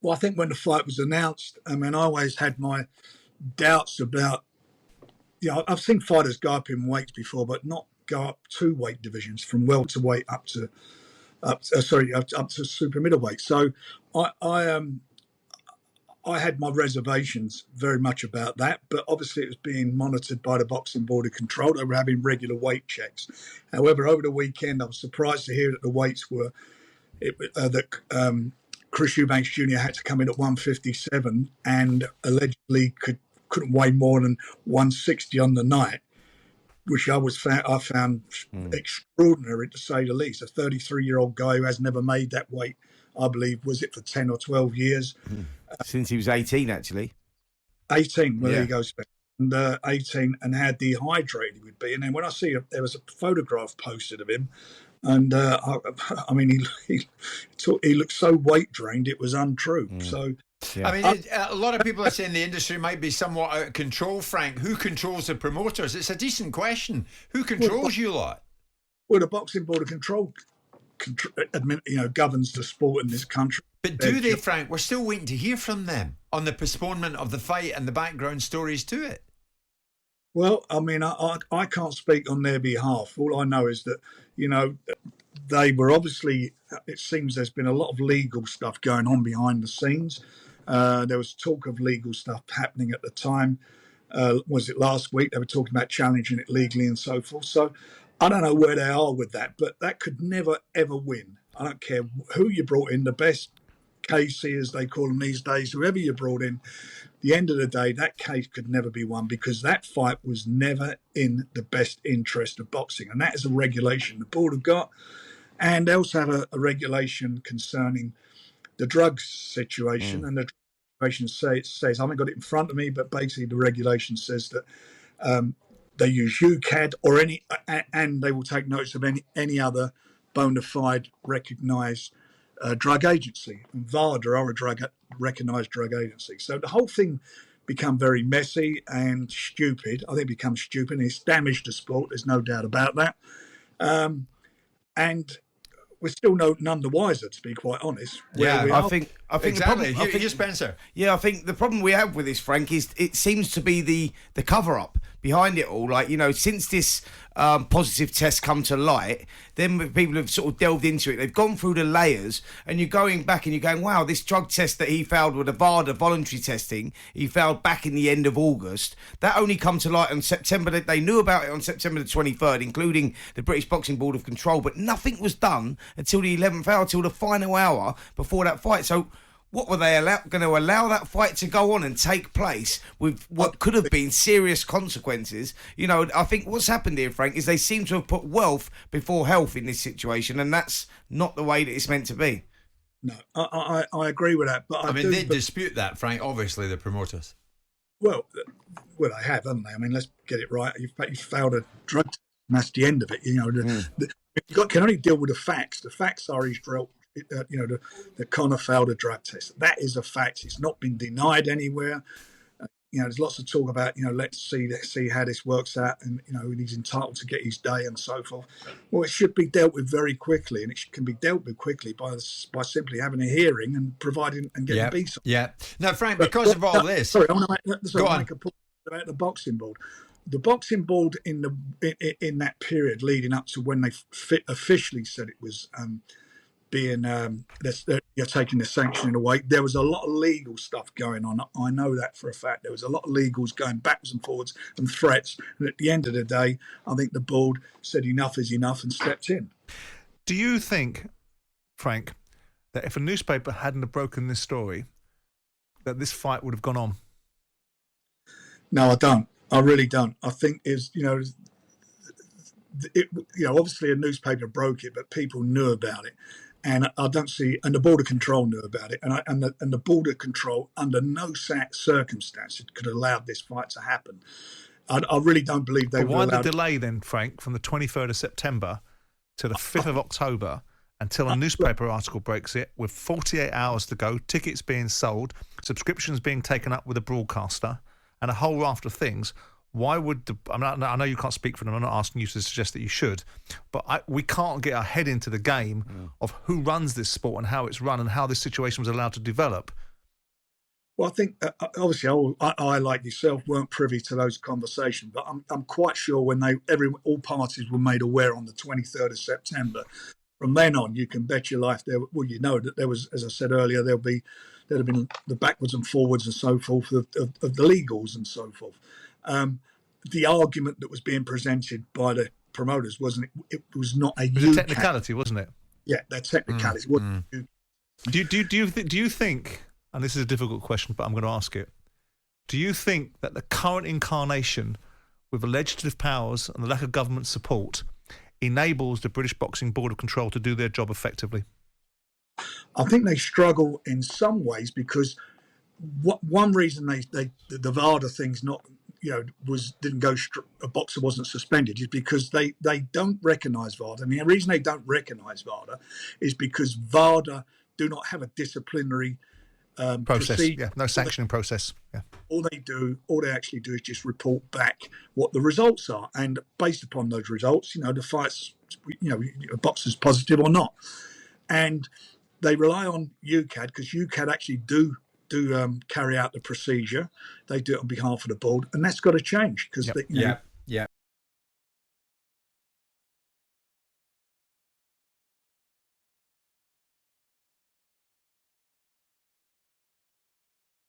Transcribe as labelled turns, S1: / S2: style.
S1: Well, I think when the fight was announced, I mean, I always had my doubts about. I've seen fighters go up in weights before, but not go up two weight divisions from welterweight up to up to super middleweight. So I had my reservations very much about that, but obviously it was being monitored by the Boxing Board of Control. They were having regular weight checks. However, over the weekend, I was surprised to hear that the weights were that Chris Eubank Jr. had to come in at 157 and allegedly couldn't weigh more than 160 on the night, which I found extraordinary, to say the least. A 33-year-old guy who has never made that weight, I believe, was it for 10 or 12 years?
S2: Since he was 18, actually.
S1: 18, well, there he goes. And 18, and how dehydrated he would be. And then when I see there was a photograph posted of him, and I mean, he looked so weight drained, it was untrue. So.
S3: Yeah. I mean, a lot of people are saying the industry might be somewhat out of control, Frank. Who controls the promoters? It's a decent question. Who controls you lot?
S1: Well, the Boxing Board of Control governs the sport in this country.
S3: But do they, Frank? We're still waiting to hear from them on the postponement of the fight and the background stories to it.
S1: Well, I mean, I can't speak on their behalf. All I know is that, they were obviously, it seems there's been a lot of legal stuff going on behind the scenes. There was talk of legal stuff happening at the time. Was it last week? They were talking about challenging it legally and so forth. So I don't know where they are with that, but that could never, ever win. I don't care who you brought in, the best KC, as they call them these days, whoever you brought in, the end of the day, that case could never be won because that fight was never in the best interest of boxing. And that is a regulation the board have got. And they also have a regulation concerning the drugs situation. And the regulation says, I haven't got it in front of me, but basically the regulation says that they use UCAD or and they will take notice of any other bona fide recognised drug agency. And VADA are a recognised drug agency. So the whole thing become very messy and stupid. I think it becomes stupid. And it's damaged the sport. There's no doubt about that. And we're still none the wiser, to be quite honest.
S2: I think
S3: exactly.
S2: The problem,
S3: Here's Spencer.
S2: Yeah, I think the problem we have with this, Frank, is it seems to be the cover-up behind it all. Like, since this positive test come to light, then people have sort of delved into it. They've gone through the layers, and you're going back and you're going, wow, this drug test that he failed with the VADA voluntary testing, he failed back in the end of August. That only come to light on September. They knew about it on September the 23rd, including the British Boxing Board of Control, but nothing was done until the 11th hour, till the final hour before that fight. So what were they going to allow that fight to go on and take place with what could have been serious consequences? I think what's happened here, Frank, is they seem to have put wealth before health in this situation, and that's not the way that it's meant to be.
S1: No, I agree with that. But
S3: they dispute that, Frank, obviously, the promoters.
S1: Well, they have, haven't they? I mean, let's get it right. You've failed a drug test, and that's the end of it. You can only deal with the facts. The facts are he's drilled. The Conor failed a drug test. That is a fact. It's not been denied anywhere. There's lots of talk about, let's see how this works out, and he's entitled to get his day and so forth. Well, it should be dealt with very quickly, and it can be dealt with quickly by simply having a hearing and providing and getting beats.
S3: Yeah. Now, Frank, because of all this,
S1: sorry, I want to make a point about the Boxing Board. The Boxing Board in that period leading up to when they officially said it was you're taking the sanctioning away, there was a lot of legal stuff going on. I know that for a fact. There was a lot of legals going backwards and forwards and threats. And at the end of the day, I think the board said enough is enough and stepped in.
S4: Do you think, Frank, that if a newspaper hadn't have broken this story, that this fight would have gone on?
S1: No, I don't. I really don't. I think obviously a newspaper broke it, but people knew about it. And I don't see, and the Board of Control knew about it, and the Board of Control, under no circumstances, could have allowed this fight to happen. I really don't believe they would.
S4: Why the delay then, Frank, from the 23rd of September to the 5th of October until a newspaper article breaks it, with 48 hours to go, tickets being sold, subscriptions being taken up with a broadcaster, and a whole raft of things? Why would I know you can't speak for them. I'm not asking you to suggest that you should, but we can't get our head into the game of who runs this sport and how it's run and how this situation was allowed to develop
S1: Well, I think obviously I, like yourself, weren't privy to those conversations, but I'm quite sure when all parties were made aware on the 23rd of September. From then on, you can bet your life that there was, as I said earlier, there'd have been the backwards and forwards and so forth of the legals and so forth. The argument that was being presented by the promoters it was not a
S4: It was a technicality, wasn't it?
S1: Yeah, that technicality.
S4: Do you think, and this is a difficult question, but I'm going to ask it, do you think that the current incarnation with the legislative powers and the lack of government support enables the British Boxing Board of Control to do their job effectively?
S1: I think they struggle in some ways because one reason the VADA thing's not, didn't go, a boxer wasn't suspended is because they don't recognise VADA. And the reason they don't recognise VADA is because VADA do not have a disciplinary
S4: process.
S1: procedure.
S4: Yeah, no sanctioning process. Yeah.
S1: All they actually do is just report back what the results are, and based upon those results, the fights, a boxer's positive or not, and they rely on UCAD because UCAD actually do carry out the procedure. They do it on behalf of the board, and that's got to change because
S3: Yeah.